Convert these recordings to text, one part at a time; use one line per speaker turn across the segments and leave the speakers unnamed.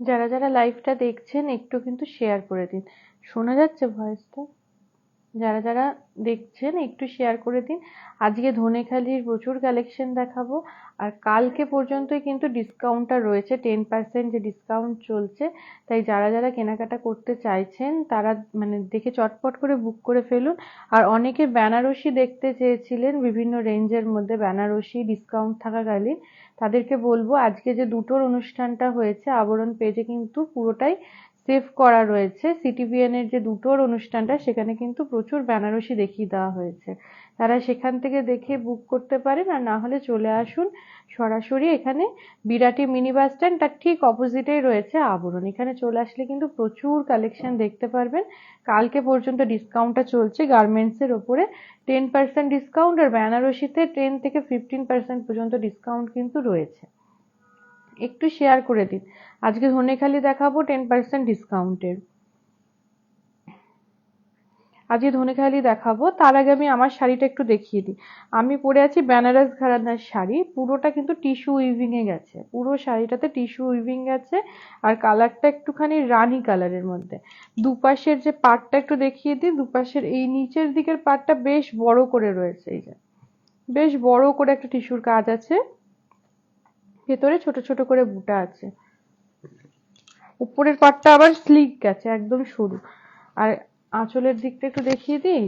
যারা যারা লাইভটা দেখছেন একটু কিন্তু শেয়ার করে দিন। শোনা যাচ্ছে ভয়েসটা? যারা যারা দেখছেন একটু শেয়ার করে দিন। আজকে ধনেখালির প্রচুর কালেকশন দেখাবো, আর কালকে পর্যন্তই কিন্তু ডিসকাউন্টটা রয়েছে, 10% যে ডিসকাউন্ট চলছে। তাই যারা যারা কেনাকাটা করতে চাইছেন তারা মানে দেখে চটপট করে বুক করে ফেলুন। আর অনেকে বেনারসি দেখতে চেয়েছিলেন বিভিন্ন রেঞ্জের মধ্যে, বেনারসি ডিসকাউন্ট থাকাকালীন। তাদেরকে বলবো আজকে যে দুটোর অনুষ্ঠানটা হয়েছে আবরণ পেজে কিন্তু পুরোটাই সেভ করা রয়েছে। সিটিভিএন এর যে দুটোর অনুষ্ঠানটা সেখানে কিন্তু প্রচুর বেনারসি দেখিয়ে দেওয়া হয়েছে, তারা সেখান থেকে দেখে বুক করতে পারেন। আর না হলে চলে আসুন সরাসরি এখানে বিরাটি মিনি বাস স্ট্যান্ড, তার ঠিক অপোজিটেই রয়েছে আবরণ। এখানে চলে আসলে কিন্তু প্রচুর কালেকশন দেখতে পারবেন। কালকে পর্যন্ত ডিসকাউন্টটা চলছে গার্মেন্টস এর ওপরে 10% ডিসকাউন্ট, আর বেনারসিতে 10 থেকে 15% পর্যন্ত ডিসকাউন্ট কিন্তু রয়েছে। একটু শেয়ার করে দিন। আজকে ধনেখালি দেখাবো 10% ডিসকাউন্টের। আজকে ধনেখালি দেখাবো, তার আগে আমি আমার শাড়িটা একটু দেখিয়ে দিই। আমি পরে আছি বেনারস ঘরানার শাড়ি, পুরোটা কিন্তু টিস্যু উইভিং এ গেছে, পুরো শাড়িটাতে টিস্যু উইভিং গেছে। আর কালারটা একটুখানি রানী কালারের মধ্যে। দুপাশের যে পাটটা একটু দেখিয়ে দিই, দুপাশের এই নিচের দিকের পাটটা বেশ বড় করে রয়েছে, এই যে বেশ বড় করে একটা টিস্যুর কাজ আছে, ভেতরে ছোট ছোট করে বুটা আছে। উপরের পাটটা আবার স্লিক গেছে, একদম সরু। আর আঁচলের দিকটা একটু দেখিয়ে দিই,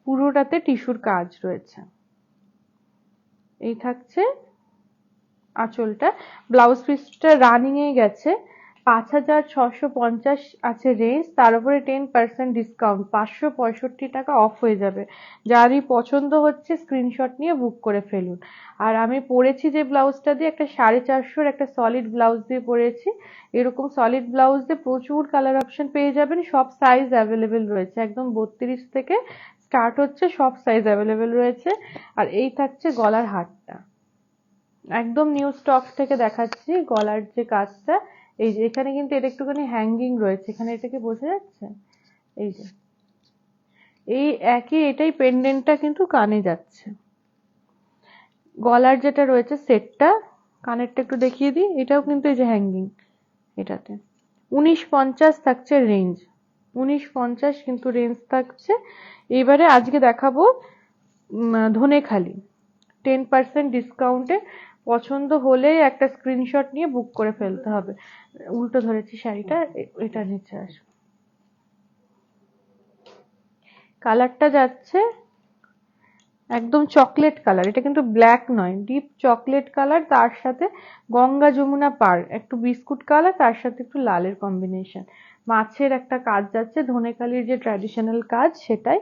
পুরোটাতে টিস্যুর কাজ রয়েছে। এই থাকছে আঁচলটা। ব্লাউজ পিসটা রানিং এ গেছে, 5,650 আছে রেঞ্জ, তার উপরে 10% ডিসকাউন্ট, 565 টাকা অফ হয়ে যাবে। যারই পছন্দ হচ্ছে স্ক্রিনশট নিয়ে বুক করে ফেলুন। আর আমি পরেছি যে ব্লাউজটা দিয়ে, একটা 450 একটা সলিড ব্লাউজ দিয়ে পরেছি। এরকম সলিড ব্লাউজ দিয়ে প্রচুর কালার অপশন পেয়ে যাবেন, সব সাইজ অ্যাভেলেবেল রয়েছে, একদম 32 থেকে স্টার্ট হচ্ছে, সব সাইজ অ্যাভেলেবেল রয়েছে। আর এই থাকছে গলার হারটা, একদম নিউ স্টক থেকে দেখাচ্ছি গলার যে কাজটা। এই যে এখানে কিন্তু এটা একটুখানি হ্যাঙ্গিং রয়েছে, এখানে এটাকে বোঝা যাচ্ছে, এই যে এই একই এটাই পেন্ডেন্টটা কিন্তু কানে যাচ্ছে। গলার যেটা রয়েছে সেটটা, কানেরটা একটু দেখিয়ে দিই, এটাও কিন্তু এই যে হ্যাঙ্গিং, এটাতে 1950 থাকছে রেঞ্জ, 1950 কিন্তু রেঞ্জ থাকছে। এবারে আজকে দেখাবো ধনেখালি 10% ডিসকাউন্টে। পছন্দ হলেই একটা স্ক্রিনশট নিয়ে বুক করে ফেলতে হবে। উল্টো ধরেছি শাড়িটা, এটা নিচে আসো। কালারটা যাচ্ছে একদম চকলেট কালার, এটা কিন্তু ব্ল্যাক নয়, ডিপ চকলেট কালার, তার সাথে গঙ্গা যমুনা পার একটু বিস্কুট কালার, তার সাথে একটু লালের কম্বিনেশন। মাছের একটা কাজ যাচ্ছে, ধনেখালির যে ট্র্যাডিশনাল কাজ সেটাই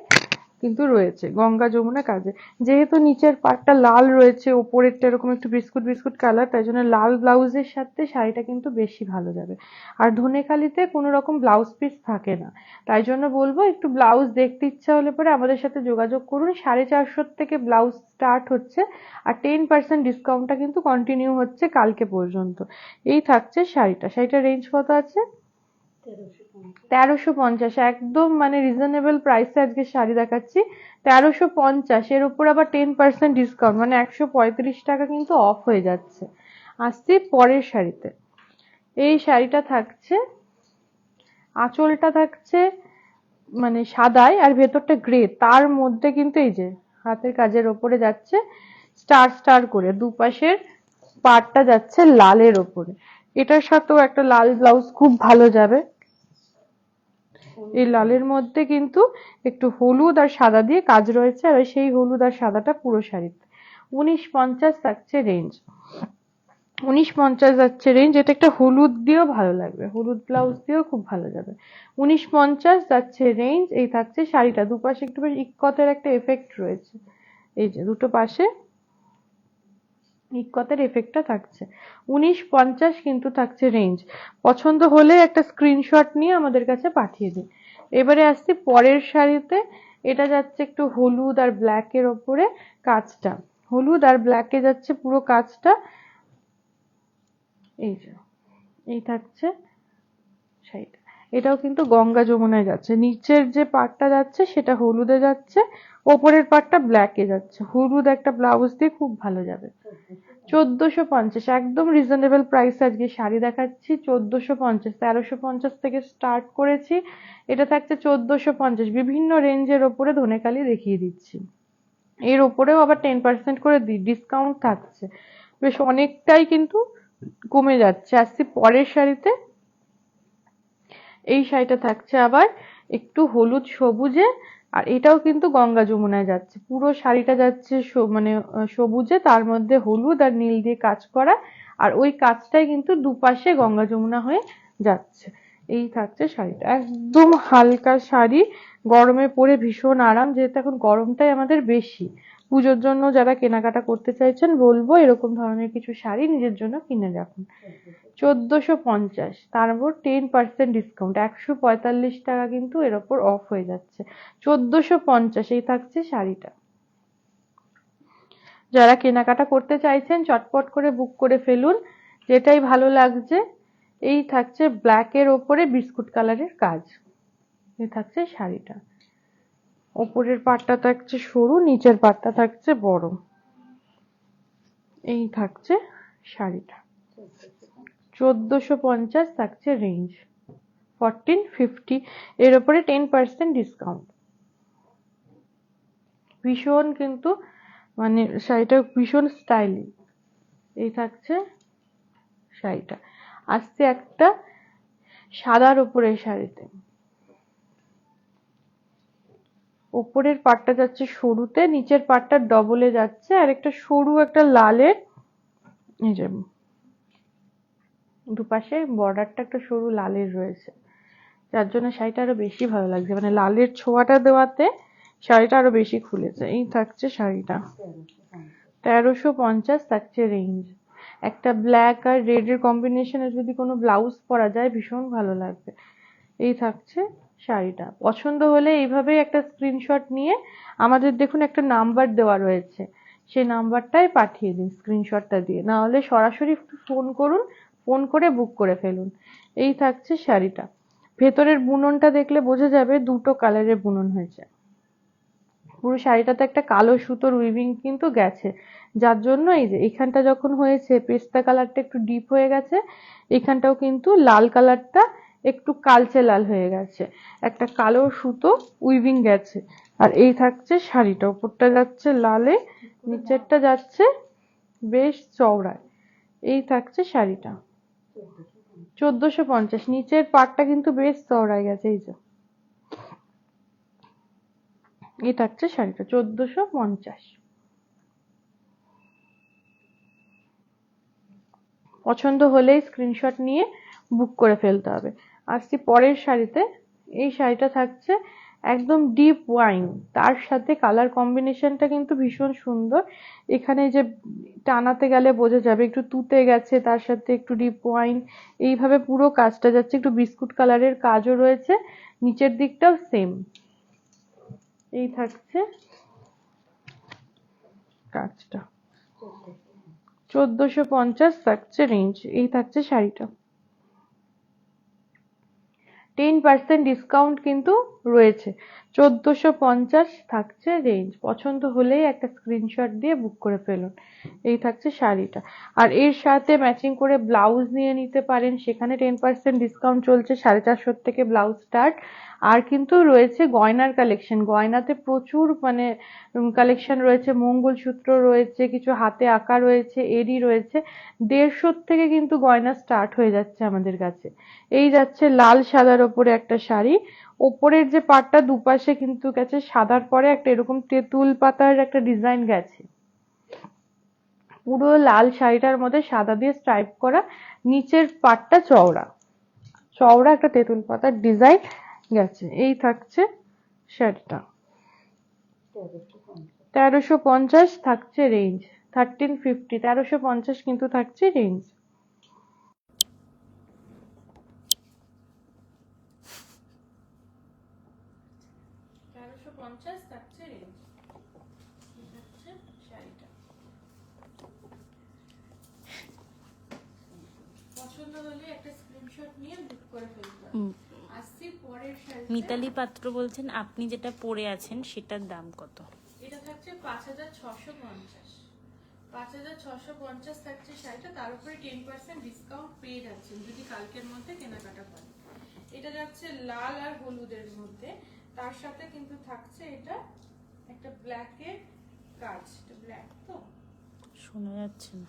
কিন্তু রয়েছে গঙ্গা যমুনা কাজে। যেহেতু নিচের পাটটা লাল রয়েছে, ওপরেরটা এরকম একটু বিস্কুট বিস্কুট কালার, তাই জন্য লাল ব্লাউজের সাথে শাড়িটা কিন্তু বেশি ভালো যাবে। আর ধনেখালিতে কোনো রকম ব্লাউজ পিস থাকে না, তাই জন্য বলবো একটু ব্লাউজ দেখতে ইচ্ছা হলে পরে আমাদের সাথে যোগাযোগ করুন। 450 থেকে ব্লাউজ স্টার্ট হচ্ছে, আর 10% ডিসকাউন্টটা কিন্তু কন্টিনিউ হচ্ছে কালকে পর্যন্ত। এই থাকছে শাড়িটা, শাড়িটার রেঞ্জ কত আছে? 1350, একদম মানে রিজনেবল প্রাইসে আজকে শাড়ি দেখাচ্ছি। 1350 এর উপর আবার 10% ডিসকাউন্ট, মানে 135 টাকা কিন্তু অফ হয়ে যাচ্ছে। আসছি পরের শাড়িতে। এই শাড়িটা থাকছে, আঁচলটা থাকছে মানে সাদায় আর ভেতরটা গ্রে, তার মধ্যে কিন্তু এই যে হাতের কাজের ওপরে যাচ্ছে স্টার স্টার করে, দুপাশের পাড়টা যাচ্ছে লালের ওপরে। এটার সাথেও একটা লাল ব্লাউজ খুব ভালো যাবে। এই লালের মধ্যে কিন্তু একটু হলুদ আর সাদা দিয়ে কাজ রয়েছে, আর সেই হলুদ আর সাদাটা পুরো শাড়িতে। 1950 থাকছে রেঞ্জ, 1950 যাচ্ছে রেঞ্জ। এটা একটা হলুদ দিয়েও ভালো লাগবে, হলুদ ব্লাউজ দিয়েও খুব ভালো যাবে। 1950 যাচ্ছে রেঞ্জ। এই থাকছে শাড়িটা, দুপাশে একটু বেশ ইক্কতের একটা এফেক্ট রয়েছে, এই যে দুটো পাশে ইক্কতের এফেক্টটা থাকছে। 1950 কিন্তু থাকছে রেঞ্জ। পছন্দ হলে একটা স্ক্রিনশট নিয়ে আমাদের কাছে পাঠিয়ে দিন। এবারে আসছি পরের শাড়িতে। এটা যাচ্ছে একটু হলুদ আর ব্ল্যাক এর ওপরে কাজটা, হলুদ আর ব্ল্যাকে যাচ্ছে পুরো কাজটা, এই যে এই থাকছে শাড়িটা। এটাও কিন্তু গঙ্গা যমুনায় যাচ্ছে, নিচের যে পাটটা যাচ্ছে সেটা হলুদে যাচ্ছে, ওপরের পাটটা ব্ল্যাকে যাচ্ছে। হলুদ একটা ব্লাউজ দিয়ে খুব ভালো যাবে, 1450, একদম রিজনেবল প্রাইস আজকে শাড়ি দেখাচ্ছি। 1450, 1350 থেকে স্টার্ট করেছি, এটা থাকছে 1450। বিভিন্ন রেঞ্জের ওপরে ধনেখালি দেখিয়ে দিচ্ছি। এর ওপরেও আবার 10% করে ডিসকাউন্ট থাকছে, বেশ অনেকটাই কিন্তু কমে যাচ্ছে। আসছি পরের শাড়িতে। এই শাড়িটা থাকছে আবার একটু হলুদ সবুজে, আর এটাও কিন্তু গঙ্গা যমুনায় যাচ্ছে। পুরো শাড়িটা যাচ্ছে মানে সবুজে, তার মধ্যে হলুদ আর নীল দিয়ে কাজ করা, আর ওই কাজটাই কিন্তু দুপাশে গঙ্গা যমুনা হয়ে যাচ্ছে। এই থাকছে শাড়িটা, একদম হালকা শাড়ি, গরমে পরে ভীষণ আরাম, যেহেতু এখন গরমটাই আমাদের বেশি। পুজোর জন্য যারা কেনাকাটা করতে চাইছেন বলবো এরকম ধরনের কিছু শাড়ি নিজের জন্য কিনে রাখুন। 1450, তার উপর 10% ডিসকাউন্ট, 145 টাকা কিন্তু এর ওপর অফ হয়ে যাচ্ছে। 1450 এই থাকছে শাড়িটা। যারা কেনাকাটা করতে চাইছেন চটপট করে বুক করে ফেলুন, যেটাই ভালো লাগছে। এই থাকছে ব্ল্যাকের ওপরে বিস্কুট কালারের কাজ, এই থাকছে শাড়িটা। ওপরের পাটটা থাকছে সরু, নিচের পাটটা থাকছে বড়। এই থাকছে শাড়িটা। 1450 থাকছে রেঞ্জ, 1450 এর উপরে 10% ডিসকাউন্ট। ভীষণ কিন্তু মানে শাড়িটা ভীষণ স্টাইলিশ। এই থাকছে শাড়িটা। আসছে একটা সাদার উপরে শাড়িতে, ওপরের পাটটা যাচ্ছে সরুতে, নিচের পাটটা ডবলে যাচ্ছে, আর একটা সরু একটা লালের, এই যে দুপাশে বর্ডারটা একটা সরু লালের রয়েছে, যার জন্য শাড়িটা আরো বেশি ভালো লাগছে, মানে লালের ছোঁয়াটা দেওয়াতে শাড়িটা আরো বেশি খুলেছে। এই থাকছে শাড়িটা। 1350 থাকছে রেঞ্জ। একটা ব্ল্যাক আর রেড এর কম্বিনেশনে যদি কোনো ব্লাউজ পরা যায় ভীষণ ভালো লাগবে। এই থাকছে শাড়িটা। পছন্দ হলে এইভাবেই একটা স্ক্রিনশট নিয়ে আমাদের দেখুন একটা নাম্বার দেওয়া রয়েছে, সেই নাম্বারটাই পাঠিয়ে দিন স্ক্রিনশটটা দিয়ে, না হলে সরাসরি একটু ফোন করুন, ফোন করে বুক করে ফেলুন। এই থাকছে শাড়িটা। ভেতরের বুননটা দেখলে বোঝা যাবে দুটো কালারের বুনন হয়েছে। পুরো শাড়িটাতে একটা কালো সুতোর উইভিং কিন্তু গেছে, যার জন্য এই যে এখানটা যখন হয়েছে পেস্তা কালারটা একটু ডিপ হয়ে গেছে, এখানটাও কিন্তু লাল কালারটা একটু কালচে লাল হয়ে গেছে, একটা কালো সুতো উইভিং গেছে। আর এই থাকছে শাড়িটা, উপরটা যাচ্ছে লালে, নিচেরটা যাচ্ছে বেশ চওড়ায়। এই থাকছে শাড়িটা। 1450, নিচের পাটটা কিন্তু বেশ চওড়ায় গেছে, এই যে এই থাকছে শাড়িটা 1450। পছন্দ হলেই স্ক্রিনশট নিয়ে বুক করে ফেলতে হবে। আসছি পরের শাড়িতে। এই শাড়িটা থাকছে একদম ডিপ ওয়াইন, তার সাথে কালার কম্বিনেশনটা কিন্তু ভীষণ সুন্দর। এখানে যে টানাতে গেলে বোঝা যাবে একটু তুতে গেছে, তার সাথে একটু ডিপ ওয়াইন, এইভাবে পুরো কাজটা যাচ্ছে। একটু বিস্কুট কালারের কাজও রয়েছে, নিচের দিকটাও সেম। এই থাকছে কাজটা। 1450 থাকছে রেঞ্জ। এই থাকছে শাড়িটা। 10% ডিসকাউন্ট কিন্তু রয়েছে। 1450 থাকছে রেঞ্জ। পছন্দ হলেই একটা স্ক্রিনশট দিয়ে বুক করে ফেলুন। এই থাকছে শাড়িটা। আর এর সাথে ম্যাচিং করে ব্লাউজ নিয়ে নিতে পারেন, সেখানে 10% ডিসকাউন্ট চলছে, 450 থেকে ব্লাউজ স্টার্ট। আর কিন্তু রয়েছে গয়নার কালেকশন, গয়নাতে প্রচুর মানে কালেকশন রয়েছে, মঙ্গলসূত্র রয়েছে, কিছু হাতে আঁকা রয়েছে, এডি রয়েছে। 150 থেকে কিন্তু গয়না স্টার্ট হয়ে যাচ্ছে আমাদের কাছে। এই যাচ্ছে লাল সাদার ওপরে একটা শাড়ি, ওপরের যে পাটটা দুপাশে কিন্তু গেছে সাদার পরে একটা এরকম তেঁতুল পাতার একটা ডিজাইন গেছে, পুরো লাল শাড়িটার মধ্যে সাদা দিয়ে স্ট্রাইপ করা, নিচের পাটটা চওড়া চওড়া একটা তেঁতুল পাতার ডিজাইন গেছে। এই থাকছে শাড়িটা। 1350 থাকছে রেঞ্জ। 1350, 1350 কিন্তু থাকছে রেঞ্জ। 1350 থাকছে রেঞ্জ। শাড়িটা পছন্দ হলে একটা স্ক্রিনশট নিয়ে বুক করে ফেলতে হবে। আসছি পরের শাড়ি।
মিতালি পাত্র বলছেন আপনি যেটা পরে আছেন সেটার দাম কত?
এটা থাকছে 5650। 5650 থাকছে শাড়িটা, তার উপরে 10% ডিসকাউন্ট পেয়ে যাচ্ছেন যদি কালকের মধ্যে কেনাকাটা করেন। এটা যাচ্ছে লাল আর হলুদের মধ্যে, তার সাথে কিন্তু থাকছে এটা একটা ব্ল্যাকের কাজ। এটা ব্ল্যাক তো
শোনা যাচ্ছে না।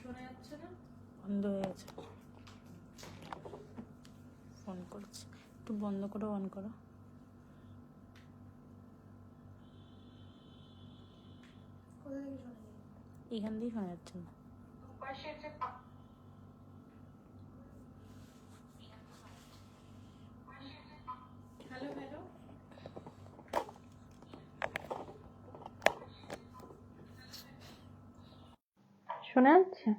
শোনা যাচ্ছে না,
বন্ধ হয়ে গেছে। ফোন করছি, একটু বন্ধ করো, অন করো। এখান দিয়ে শোনা যাচ্ছে না।
হ্যালো হ্যালো, শোনা যাচ্ছে?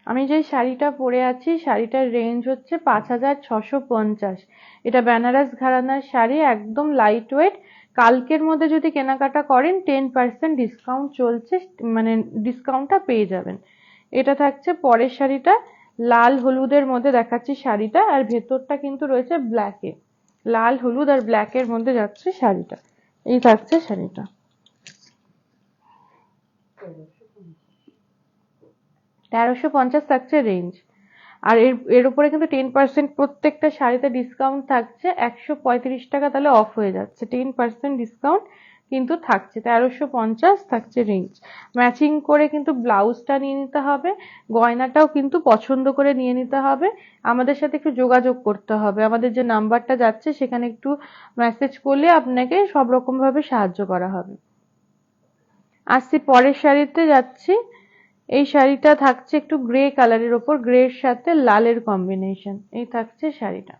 আমি যে শাড়িটা পরে আছি শাড়িটার রেঞ্জ হচ্ছে 5650। এটা বেনারস ঘরানার শাড়ি, একদম লাইট ওয়েট। কালকের মধ্যে যদি কেনাকাটা করেন 10% ডিসকাউন্ট চলছে, মানে ডিসকাউন্টটা পেয়ে যাবেন। এটা থাকছে পরের শাড়িটা, লাল হলুদের মধ্যে দেখাচ্ছি শাড়িটা, আর ভেতরটা কিন্তু রয়েছে ব্ল্যাকে। লাল হলুদ আর ব্ল্যাকের মধ্যে যাচ্ছে শাড়িটা। এই থাকছে শাড়িটা, 1350 থাকছে রেঞ্জ। আর এর এর উপরে কিন্তু 10% প্রত্যেকটা শাড়িতে ডিসকাউন্ট থাকছে, 135 টাকা তাহলে অফ হয়ে যাচ্ছে। 10% ডিসকাউন্ট কিন্তু থাকছে, 1350 থাকছে রেঞ্জ। ম্যাচিং করে কিন্তু ব্লাউজটা নিয়ে নিতে হবে, গয়নাটাও কিন্তু পছন্দ করে নিয়ে নিতে হবে। আমাদের সাথে একটু যোগাযোগ করতে হবে, আমাদের যে নাম্বারটা যাচ্ছে সেখানে একটু মেসেজ করলে আপনাকে সব রকম ভাবে সাহায্য করা হবে। আসছি পরের শাড়িতে যাচ্ছি। এই শাড়িটা থাকছে একটু গ্রে কালারের ওপর, গ্রের সাথে লালের কম্বিনেশন। এই থাকছে শাড়িটা,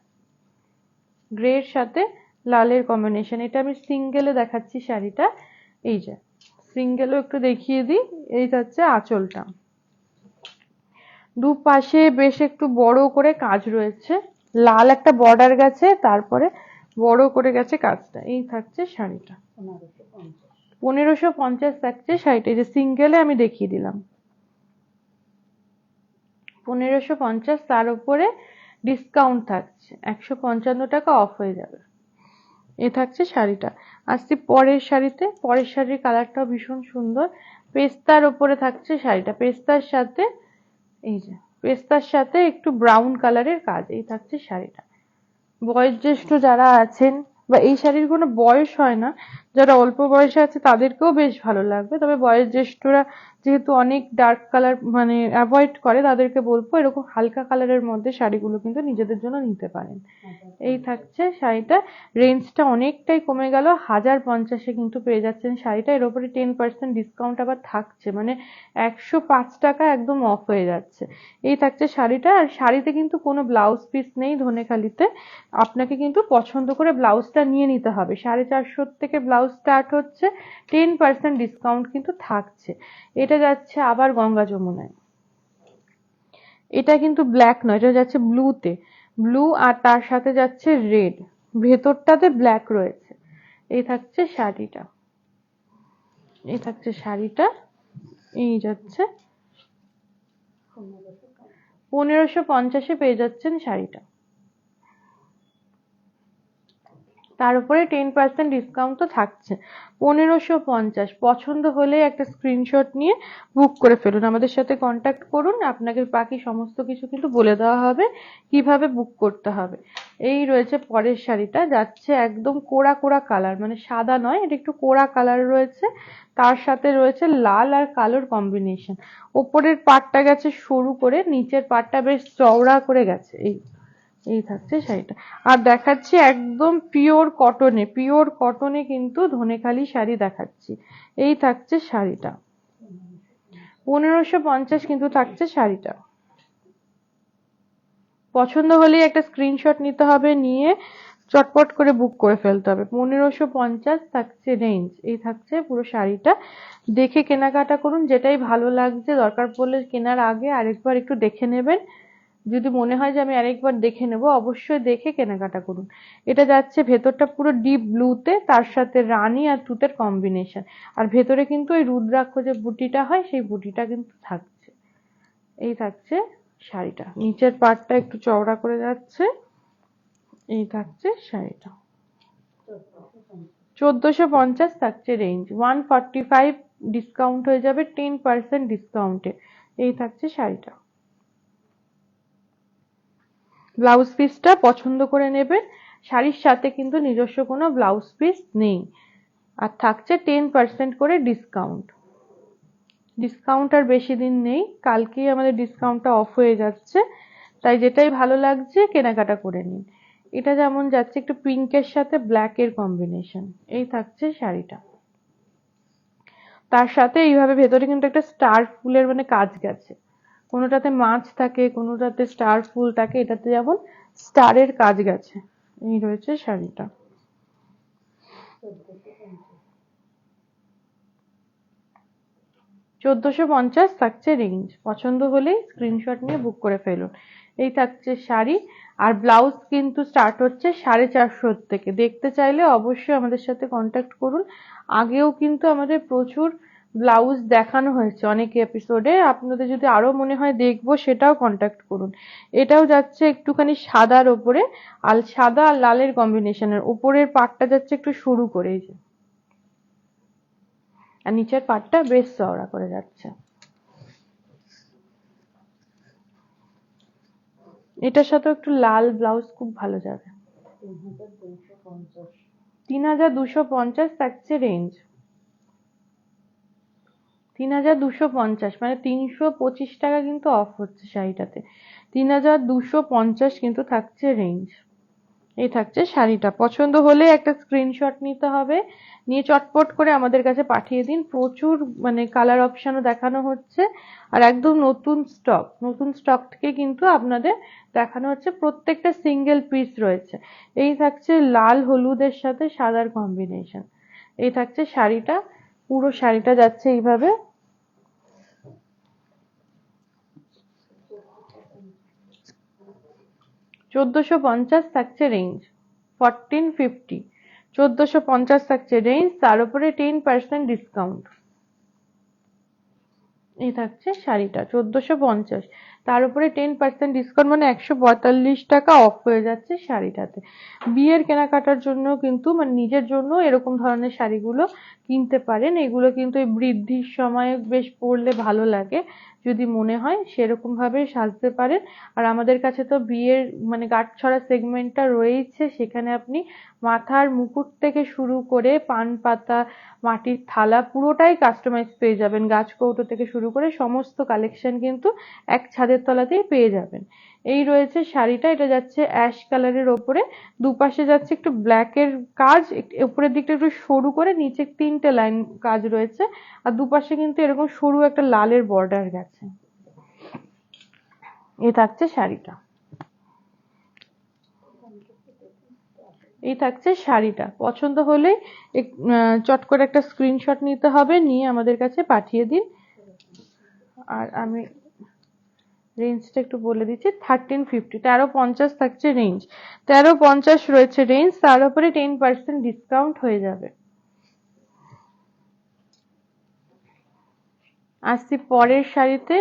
গ্রের সাথে লালের কম্বিনেশন। এটা আমি সিঙ্গেলে দেখাচ্ছি শাড়িটা, এই যে সিঙ্গেলও একটু দেখিয়ে দিই। এই হচ্ছে আঁচলটা, দুপাশে বেশ একটু বড় করে কাজ রয়েছে, লাল একটা বর্ডার গেছে, তারপরে বড় করে গেছে কাজটা। এই থাকছে শাড়িটা, 1550 থাকছে শাড়িটা। এই যে সিঙ্গেলে আমি দেখিয়ে দিলাম 1550, তার উপরে ডিসকাউন্ট থাকছে 155 টাকা অফ হয়ে যাবে। এ থাকছে শাড়িটা। আসছি পরের শাড়িতে, পরের শাড়ির কালারটাও ভীষণ সুন্দর। পেস্তার উপরে থাকছে শাড়িটা, পেস্তার সাথে এই যে পেস্তার সাথে একটু ব্রাউন কালারের কাজ। এই থাকছে শাড়িটা। বয়োজ্যেষ্ঠ যারা আছেন, বা এই শাড়ির কোনো বয়স হয় না, যারা অল্প বয়সে আছে তাদেরকেও বেশ ভালো লাগবে। তবে বয়োজ্যেষ্ঠরা যেহেতু অনেক ডার্ক কালার মানে অ্যাভয়েড করে, তাদেরকে বলবো এরকম হালকা কালারের মধ্যে শাড়িগুলো কিন্তু নিজেদের জন্য নিতে পারেন। এই থাকছে শাড়িটা, রেঞ্জটা অনেকটাই কমে গেল, 1050-এ কিন্তু পেয়ে যাচ্ছেন শাড়িটা। এর উপরে 10% ডিসকাউন্ট আবার থাকছে, মানে 105 টাকা একদম অফ হয়ে যাচ্ছে। এই থাকছে শাড়িটা। আর শাড়িতে কিন্তু কোনো ব্লাউজ পিস নেই ধনেখালিতে, আপনাকে কিন্তু পছন্দ করে ব্লাউজটা নিয়ে নিতে হবে। 450 থেকে ব্লাউজ স্টার্ট হচ্ছে, 10% ডিসকাউন্ট কিন্তু থাকছে। এটা যাচ্ছে আবার গঙ্গা যমুনায়। এটা কিন্তু ব্ল্যাক নয়, এটা যাচ্ছে ব্লুতে, ব্লু আর তার সাথে যাচ্ছে রেড, ভেতরটাতে ব্ল্যাক রয়েছে। এই থাকছে শাড়িটা, এই থাকছে শাড়িটা। এই যাচ্ছে 1550-এ পেয়ে যাচ্ছেন শাড়িটা, তার উপরে 10% ডিসকাউন্ট তো থাকছে। 1550, পছন্দ হলে একটা স্ক্রিনশট নিয়ে বুক করে ফেলুন, আমাদের সাথে কন্ট্যাক্ট করুন, আপনাকে বাকি সমস্ত কিছু কিন্তু বলে দেওয়া হবে কিভাবে বুক করতে হবে। এই রয়েছে পরের শাড়িটা, যাচ্ছে একদম কোড়া কোড়া কালার, মানে সাদা নয়, এটা একটু কোড়া কালার রয়েছে, তার সাথে রয়েছে লাল আর কালোর কম্বিনেশন। ওপরের পাটটা গেছে সরু করে, নিচের পাটটা বেশ চওড়া করে গেছে। এই এই থাকছে শাড়িটা। আর দেখাচ্ছি একদম পিওর কটনে, পিওর কটনে কিন্তু ধনেখালি শাড়ি দেখাচ্ছি। এই থাকছে শাড়িটা, 1550 কিন্তু থাকছে শাড়িটা। পছন্দ হলে একটা স্ক্রিনশট নিতে হবে, নিয়ে চটপট করে বুক করে ফেলতে হবে। 1550 থাকছে রেঞ্জ। এই থাকছে পুরো শাড়িটা। দেখে কেনাকাটা করুন, যেটাই ভালো লাগছে দরকার পড়লে কেনার আগে আরেকবার একটু দেখে নেবেন। যদি মনে হয় যে আমি আরেকবার দেখে নেব, অবশ্যই দেখে কেনাকাটা করুন। এটা যাচ্ছে ভেতরটা পুরো ডিপ ব্লুতে, তার সাথে রানী আর তুতের কম্বিনেশন। আর ভেতরে কিন্তু ওই রুদ্রাক্ষ যে বুটিটা হয় সেই বুটিটা কিন্তু থাকছে। এই থাকছে শাড়িটা। নিচের পাড়টা একটু চওড়া করে যাচ্ছে। এই থাকছে শাড়িটা। 1450 থাকছে রেঞ্জ। 145 ডিসকাউন্ট হয়ে যাবে 10% ডিসকাউন্টে। এই থাকছে শাড়িটা। ব্লাউজ পিসটা পছন্দ করে নেবেন। শাড়ির সাথে কিন্তু নিজস্ব কোনো ব্লাউজ পিস নেই, আর থাকছে 10% করে ডিসকাউন্ট। ডিসকাউন্ট আর বেশি দিন নেই, কালকেই আমাদের ডিসকাউন্টটা অফ হয়ে যাচ্ছে, তাই যেটাই ভালো লাগছে কেনাকাটা করে নিন। এটা যেমন যাচ্ছে একটু পিঙ্কের সাথে ব্ল্যাকের কম্বিনেশন। এই থাকছে শাড়িটা। তার সাথে এইভাবে ভেতরে কিন্তু একটা স্টার ফুলের মানে কাজ গেছে, কোনোটাতে মাছ থাকে, কোনোটাতে স্টার ফুল থাকে, এটাতে যেমন স্টারের কাজ গেছে। এই রয়েছে শাড়িটা। 1450 থাকছে রেঞ্জ। পছন্দ হলেই স্ক্রিনশট নিয়ে বুক করে ফেলুন। এই থাকছে শাড়ি। আর ব্লাউজ কিন্তু স্টার্ট হচ্ছে 450 থেকে। দেখতে চাইলে অবশ্যই আমাদের সাথে কন্ট্যাক্ট করুন। আগেও কিন্তু আমাদের প্রচুর ব্লাউজ দেখানো হয়েছে অনেক এপিসোডে, আপনাদের যদি আরো মনে হয় দেখবো সেটাও কন্ট্যাক্ট করুন। এটাও যাচ্ছে একটুখানি সাদার ওপরে, আর সাদা আর লালের কম্বিনেশনের উপরের পাটটা যাচ্ছে একটু সরু করে, এই যে, আর নিচের পাটটা বেশ চওড়া করে যাচ্ছে। এটার সাথে একটু লাল ব্লাউজ খুব ভালো যাবে। 3250 থাকছে রেঞ্জ। 3250 মানে 325 টাকা কিন্তু অফ হচ্ছে শাড়িটাতে। 3250 কিন্তু থাকছে রেঞ্জ। এই থাকছে শাড়িটা। পছন্দ হলে একটা স্ক্রিনশট নিতে হবে, নিয়ে চটপট করে আমাদের কাছে পাঠিয়ে দিন। প্রচুর মানে কালার অপশনও দেখানো হচ্ছে, আর একদম নতুন স্টক থেকে কিন্তু আপনাদের দেখানো হচ্ছে। প্রত্যেকটা সিঙ্গেল পিস রয়েছে। এই থাকছে লাল হলুদের সাথে সাদার কম্বিনেশন। এই থাকছে শাড়িটা। পুরো শাড়িটা যাচ্ছে এইভাবে। $1450 থাকছে রেঞ্জ। 1450। 1450 থাকছে রেঞ্জ, তার উপরে 10% ডিসকাউন্ট। এই থাকছে শাড়িটা 1450, তার উপরে 10% ডিসকাউন্ট মানে 145 টাকা অফ হয়ে যাচ্ছে শাড়িটাতে। বিয়ের কেনাকাটার জন্য কিন্তু মানে নিজের জন্য এরকম ধরনের শাড়িগুলো কিনতে পারেন। এগুলো কিন্তু এই বৃদ্ধির সময় বেশ পরলে ভালো লাগে, যদি মনে হয় সেরকম ভাবে সাজতে পারেন। আর আমাদের কাছে তো বিয়ের মানে গাঁটছড়া সেগমেন্টটা রয়েছে, সেখানে আপনি মাথার মুকুট থেকে শুরু করে পান পাতা, মাটির থালা পুরোটাই কাস্টমাইজ পেয়ে যাবেন। গাছ কৌটো থেকে শুরু করে সমস্ত কালেকশন কিন্তু এক ছাদের তলাতেই পেয়ে যাবেন। এই রয়েছে শাড়িটা। এটা যাচ্ছে অ্যাশ কালারের ওপরে, দুপাশে যাচ্ছে একটু ব্ল্যাকের কাজ, উপরের দিকটা একটু সরু করে, নিচে 3টে লাইন কাজ রয়েছে, আর দুপাশে কিন্তু এরকম সরু একটা লালের বর্ডার গেছে। এই থাকছে শাড়িটা। এই থাকছে শাড়িটা। পছন্দ হলে চট করে একটা স্ক্রিনশট নিতে হবে, নিয়ে আমাদের কাছে পাঠিয়ে দিন। আর আমি রেঞ্জটা একটু বলে দিচ্ছি। 1350, 1350 থাকছে রেঞ্জ। 1350 রয়েছে রেঞ্জ, তার উপরে 10% ডিসকাউন্ট হয়ে যাবে। আসছি পরের শাড়িতে।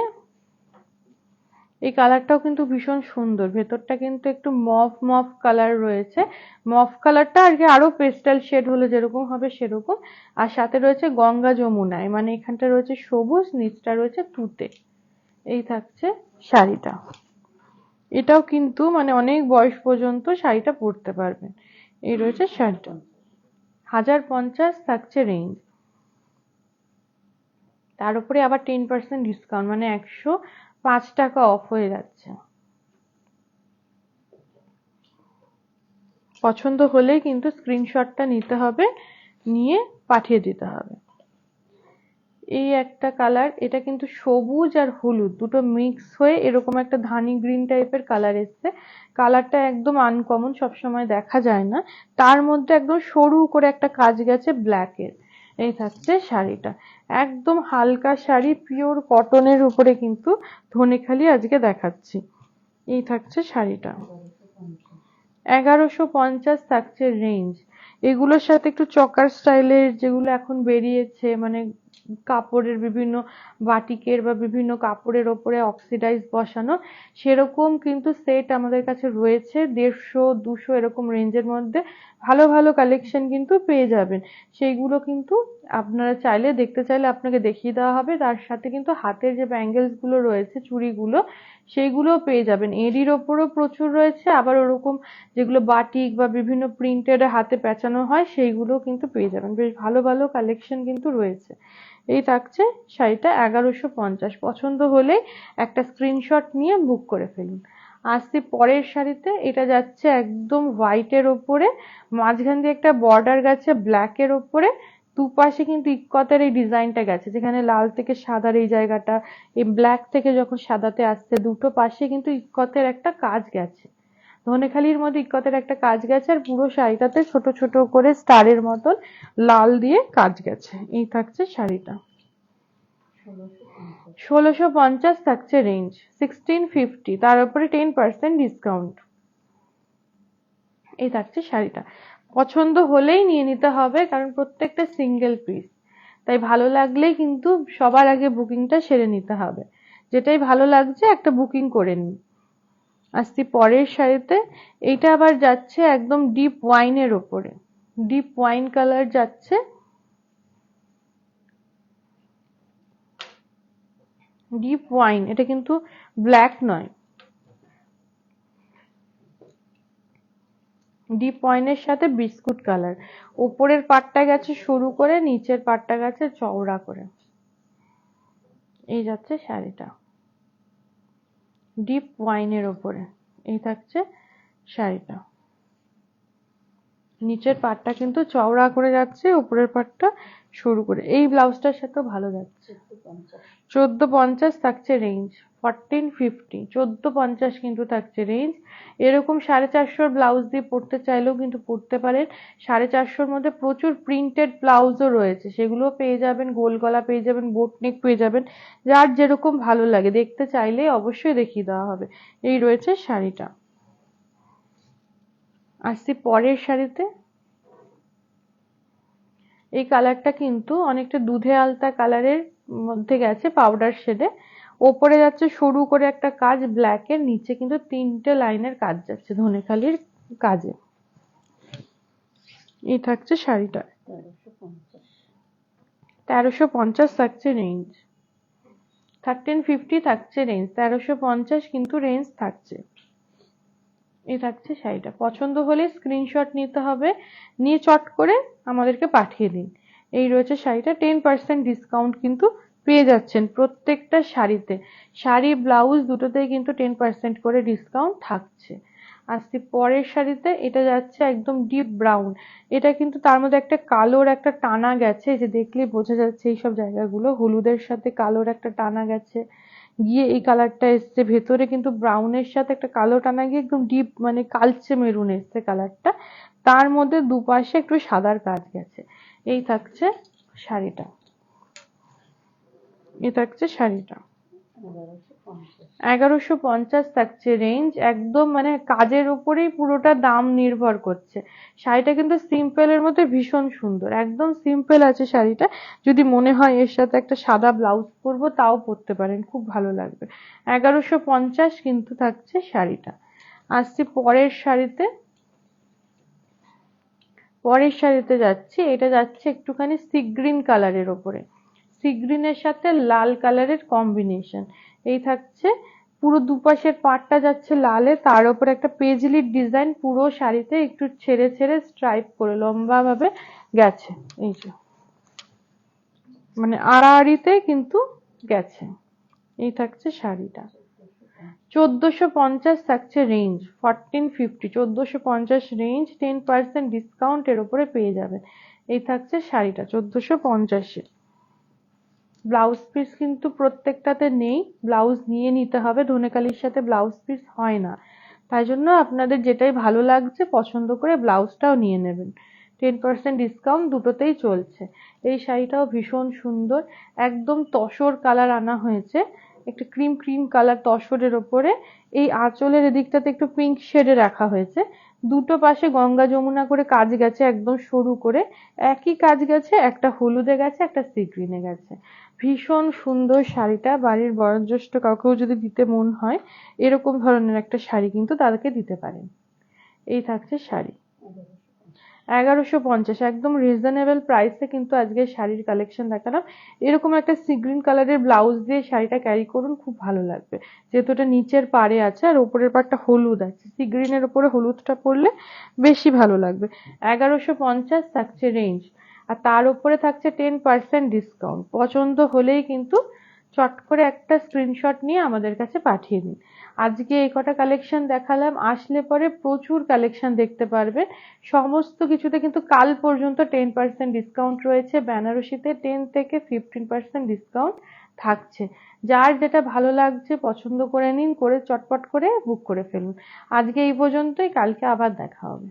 এই কালারটাও কিন্তু ভীষণ সুন্দর, ভেতরটা কিন্তু একটু মফ কালার রয়েছে। মফ কালারটা আর কি আরো পেস্টাল শেড হলে যেরকম হবে সেরকম। আর সাথে রয়েছে গঙ্গা যমুনায়, মানে এখানটা রয়েছে সবুজ, নিচটা রয়েছে তুতে। এই থাকছে শাড়িটা। এটাও কিন্তু মানে অনেক বয়স পর্যন্ত শাড়িটা পরতে পারবেন। এই রয়েছে শাড়িটা। 1050 থাকছে রেঞ্জ, তার উপরে আবার 10% ডিসকাউন্ট মানে 105 টাকা অফ হয়ে যাচ্ছে। পছন্দ হলেই কিন্তু স্ক্রিনশটটা নিতে হবে, নিয়ে পাঠিয়ে দিতে হবে। এই একটা কালার, এটা কিন্তু সবুজ আর হলুদ দুটো মিক্স হয়ে এরকম একটা ধানি গ্রিন টাইপের কালার এসছে। কালারটা একদম আনকমন, সবসময় দেখা যায় না। তার মধ্যে একদম সরু করে একটা কাজ গেছে ব্ল্যাকের। এই থাকছে শাড়িটা। একদম হালকা শাড়ি, পিওর কটনের উপরে কিন্তু ধনেখালি আজকে দেখাচ্ছি। এই থাকছে শাড়িটা। 1150 থাকছে রেঞ্জ। এগুলোর সাথে একটু চকার স্টাইলের যেগুলো এখন বেরিয়েছে, মানে কাপড়ের বিভিন্ন বাটিকের বা বিভিন্ন কাপড়ের ওপরে অক্সিডাইজ বসানো, সেরকম কিন্তু সেট আমাদের কাছে রয়েছে 150-200 এরকম রেঞ্জের মধ্যে। ভালো ভালো কালেকশন কিন্তু পেয়ে যাবেন। সেইগুলো কিন্তু আপনারা চাইলে দেখতে চাইলে আপনাকে দেখিয়ে দেওয়া হবে। তার সাথে কিন্তু হাতের যে ব্যাঙ্গেলস গুলো রয়েছে, চুড়িগুলো, সেইগুলোও পেয়ে যাবেন। এরির ওপরও প্রচুর রয়েছে, আবার ওরকম যেগুলো বাটিক বা বিভিন্ন প্রিন্টেড হাতে পেঁচানো হয় সেইগুলোও কিন্তু পেয়ে যাবেন। বেশ ভালো ভালো কালেকশন কিন্তু রয়েছে। এই থাকছে শাড়িটা 1150। পছন্দ হলে একটা স্ক্রিনশট নিয়ে বুক করে ফেলুন। আসছি পরের শাড়িতে। এটা যাচ্ছে একদম হোয়াইটের ওপরে, মাঝখান দিয়ে একটা বর্ডার গেছে ব্ল্যাকের ওপরে, দুপাশে কিন্তু ইক্কতের এই ডিজাইনটা গেছে, যেখানে লাল থেকে সাদার এই জায়গাটা, এই ব্ল্যাক থেকে যখন সাদাতে আসছে, দুটো পাশে কিন্তু ইক্কতের একটা কাজ গেছে। ধনেখালির মধ্যে ইক্কতের একটা কাজ গেছে, আর পুরো শাড়িটাতে ছোট ছোট করে স্টারের মতন লাল দিয়ে কাজ গেছে। এই থাকছে শাড়িটা। 1650 থাকছে রেঞ্জ, 1650, তার উপরে 10% ডিসকাউন্ট। এই থাকছে শাড়িটা। পছন্দ হলেই নিয়ে নিতে হবে, কারণ প্রত্যেকটা সিঙ্গেল পিস, তাই ভালো লাগলেই কিন্তু সবার আগে বুকিংটা সেরে নিতে হবে। যেটাই ভালো লাগছে একটা বুকিং করে নিন। আসছি পরের শাড়িতে। এইটা আবার যাচ্ছে একদম ডিপ ওয়াইনের ওপরে, ডিপ ওয়াইন কালার যাচ্ছে, ডিপ ওয়াইন। এটা কিন্তু ব্ল্যাক নয়, ডিপ ওয়াইনের সাথে বিস্কুট কালার। উপরের পাটটা গেছে সরু করে, নিচের পাটটা গেছে চওড়া করে। এই যাচ্ছে শাড়িটা ডিপ ওয়াইনের ওপরে। এই থাকছে শাড়িটা। নিচের পাটটা কিন্তু চওড়া করে যাচ্ছে, উপরের পাটটা সরু করে। এই ব্লাউজটার সাথেও ভালো যাচ্ছে। 1450 থাকছে রেঞ্জ, 1450, 1450 কিন্তু থাকছে রেঞ্জ। এরকম 450 ব্লাউজ দিয়ে পরতে চাইলেও কিন্তু পরতে পারেন। 450 মধ্যে প্রচুর প্রিন্টেড ব্লাউজও রয়েছে, সেগুলো পেয়ে যাবেন। গোল গলা পেয়ে যাবেন, বোট নেক পেয়ে যাবেন, যার যেরকম ভালো লাগে। দেখতে চাইলে অবশ্যই দেখিয়ে দেওয়া হবে। এই রয়েছে শাড়িটা। আসছি পরের শাড়িতে। এই কালারটা কিন্তু অনেকটা দুধে আলতা কালারের মধ্যে গেছে, পাউডার শেডে। ওপরে যাচ্ছে সরু করে একটা কাজ ব্ল্যাকের, নিচে কিন্তু 3টে লাইনের কাজ যাচ্ছে ধনেখালির কাজে। এই থাকছে শাড়িটা। 1350 থাকছে রেঞ্জ, 1350 থাকছে রেঞ্জ, 1350 কিন্তু রেঞ্জ থাকছে। এই থাকছে শাড়িটা। পছন্দ হলে স্ক্রিনশট নিতে হবে, নিয়ে চট করে আমাদেরকে পাঠিয়ে দিন। এই রয়েছে শাড়িটা। 10% ডিসকাউন্ট কিন্তু পেয়ে যাচ্ছেন প্রত্যেকটা শাড়িতে। শাড়ি ব্লাউজ দুটোতেই কিন্তু 10% করে ডিসকাউন্ট থাকছে। আসছি পরের শাড়িতে। এটা যাচ্ছে একদম ডিপ ব্রাউন। এটা কিন্তু তার মধ্যে একটা কালোর একটা টানা গেছে, যে দেখলে বোঝা যাচ্ছে এই সব জায়গাগুলো হলুদের সাথে কালোর একটা টানা গেছে, গিয়ে এই কালারটা এসছে। ভেতরে কিন্তু ব্রাউনের সাথে একটা কালো টানা গিয়ে একদম ডিপ মানে কালচে মেরুন এসছে কালারটা। তার মধ্যে দুপাশে একটু সাদার কাজ গেছে। এই থাকছে শাড়িটা। এই থাকছে শাড়িটা। 1150 থাকছে রেঞ্জ। একদম মানে কাজের উপরেই পুরোটা দাম নির্ভর করছে। শাড়িটা কিন্তু সিম্পলের মধ্যে ভীষণ সুন্দর, একদম সিম্পল আছে শাড়িটা। যদি মনে হয় এর সাথে একটা সাদা ব্লাউজ পরবো, তাও পরতে পারেন, খুব ভালো লাগবে। 1150 কিন্তু থাকছে শাড়িটা। আসছি পরের শাড়িতে। পরের শাড়িতে যাচ্ছি। এটা যাচ্ছে একটুখানি সি গ্রিন কালারের ওপরে, সি গ্রিনের সাথে লাল কালারের কম্বিনেশন। এই থাকছে। পুরো দুপাশের পাটটা যাচ্ছে লালে, তার উপর একটা পেজলির ডিজাইন পুরো শাড়িতে একটু ছেড়ে ছেড়ে স্ট্রাইপ করে লম্বা ভাবে গেছে। এই যে মানে আড়াআড়িতে কিন্তু গেছে। এই থাকছে শাড়িটা। 1450 থাকছে রেঞ্জ, 1450, 1450 রেঞ্জ। 10% ডিসকাউন্ট এর উপরে পেয়ে যাবেন। এই থাকছে শাড়িটা 1450-এ। ব্লাউজ পিস কিন্তু প্রত্যেকটাতে নেই, ব্লাউজ নিয়ে নিতে হবে। ধনেখালির সাথে ব্লাউজ পিস হয় না, তাই জন্য আপনাদের যেটাই ভালো লাগছে পছন্দ করে ব্লাউজটাও নিয়ে নেবেন। 10% ডিসকাউন্ট দুটোতেই চলছে। এই শাড়িটাও ভীষণ সুন্দর, একদম তসর কালার আনা হয়েছে। একটা ক্রিম ক্রিম কালার তসরের ওপরে এই আঁচলের এদিকটাতে একটু পিঙ্ক শেডে রাখা হয়েছে। দুটো পাশে গঙ্গা যমুনা করে কাজ গেছে, একদম সরু করে একই কাজ গেছে, একটা হলুদে গেছে, একটা সি গ্রিনে গেছে। ভীষণ সুন্দর শাড়িটা। বাড়ির বয়োজ্যেষ্ঠ কাউকেও যদি দিতে মন হয় এরকম ধরনের একটা শাড়ি কিন্তু তাদেরকে দিতে পারেন। এই থাকছে শাড়ি 1150, একদম রিজনেবল প্রাইসে কিন্তু আজকে শাড়ির কালেকশন দেখালাম। এরকম একটা সি গ্রিন কালারের ব্লাউজ দিয়ে শাড়িটা ক্যারি করুন, খুব ভালো লাগবে। যেহেতু এটা নিচের পাড়ে আছে আর উপরের পাড়টা হলুদ আছে, সি গ্রিনের উপরে হলুদটা পরলে বেশি ভালো লাগবে। 1150 থাকছে রেঞ্জ, আর তার উপরে থাকছে 10% ডিসকাউন্ট। পছন্দ হলেই কিন্তু চট করে একটা স্ক্রিনশট নিয়ে আমাদের কাছে পাঠিয়ে দিন। আজকে এই কটা কালেকশন দেখালাম, আসলে পরে প্রচুর কালেকশন দেখতে পারবে। সমস্ত কিছুতে কিন্তু কাল পর্যন্ত 10% ডিসকাউন্ট রয়েছে। বেনারসিতে 10 থেকে 15% ডিসকাউন্ট থাকছে। যার যেটা ভালো লাগছে পছন্দ করে নিন, করে চটপট করে বুক করে ফেলুন। আজকে এই পর্যন্তই, কালকে আবার দেখা হবে।